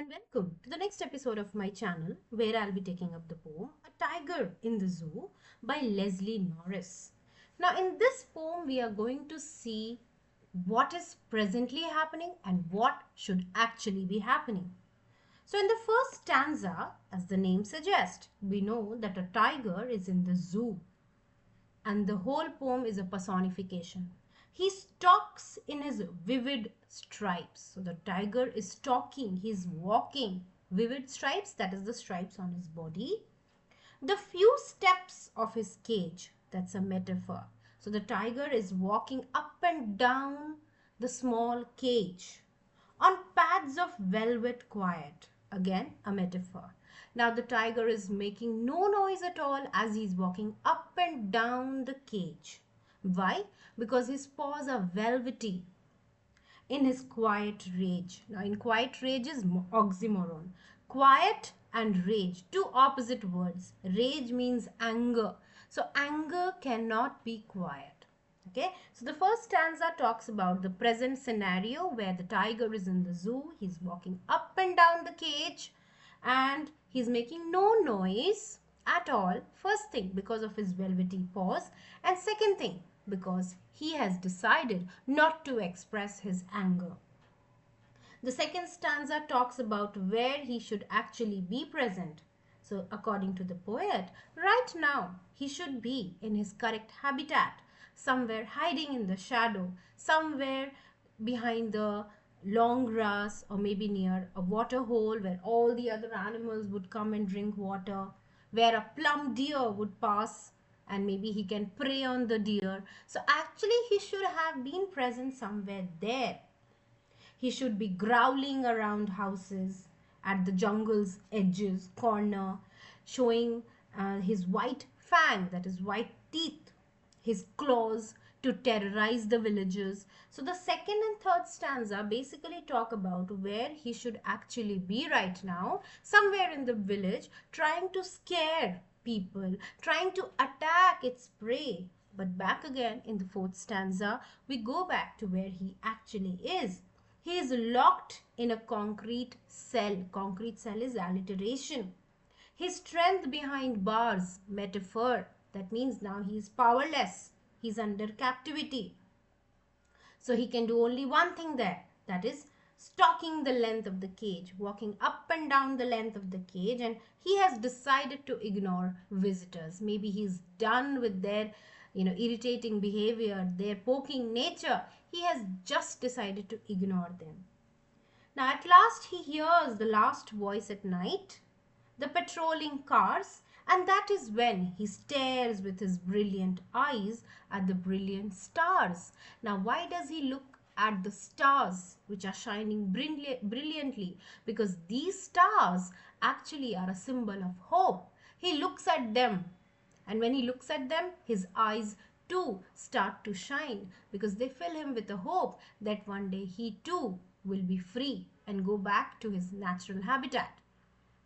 and welcome to the next episode of my channel where I'll be taking up the poem A Tiger in the Zoo by Leslie Norris. Now, in this poem, we are going to see what is presently happening and what should actually be happening. So, in the first stanza, as the name suggests, we know that a tiger is in the zoo and the whole poem is a personification. He stalks in his vivid stripes. So the tiger is stalking, he's walking. Vivid stripes, that is the stripes on his body. The few steps of his cage, that's a metaphor. So the tiger is walking up and down the small cage on pads of velvet quiet. Again, a metaphor. Now the tiger is making no noise at all as he's walking up and down the cage. Why? Because his paws are velvety in his quiet rage. Now, in quiet rage is oxymoron. Quiet and rage, two opposite words. Rage means anger. So, anger cannot be quiet. Okay, so the first stanza talks about the present scenario where the tiger is in the zoo. He's walking up and down the cage and he's making no noise at all. First thing, because of his velvety paws, and second thing, because he has decided not to express his anger. The second stanza talks about where he should actually be present. So, according to the poet, right now he should be in his correct habitat, somewhere hiding in the shadow, somewhere behind the long grass, or maybe near a water hole where all the other animals would come and drink water, where a plump deer would pass and maybe he can prey on the deer. So, actually, he should have been present somewhere there. He should be growling around houses at the jungle's edges, corner, showing his white fang, that is, white teeth, his claws to terrorize the villagers. So, the second and third stanza basically talk about where he should actually be right now, somewhere in the village, trying to scare people, trying to attack its prey. But back again in the fourth stanza, we go back to where he actually is. He is locked in a concrete cell. Concrete cell is alliteration. His strength behind bars, metaphor. That means now he is powerless. He is under captivity. So he can do only one thing there. That is stalking the length of the cage, walking up and down the length of the cage, and he has decided to ignore visitors. Maybe he's done with their irritating behavior, their poking nature. He has just decided to ignore them. Now, at last, he hears the last voice at night, the patrolling cars, and that is when he stares with his brilliant eyes at the brilliant stars. Now, why does he look at the stars which are shining brilliantly? Because these stars actually are a symbol of hope. He looks at them, and when he looks at them, his eyes too start to shine because they fill him with a hope that one day he too will be free and go back to his natural habitat.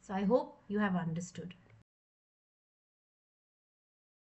So I hope you have understood.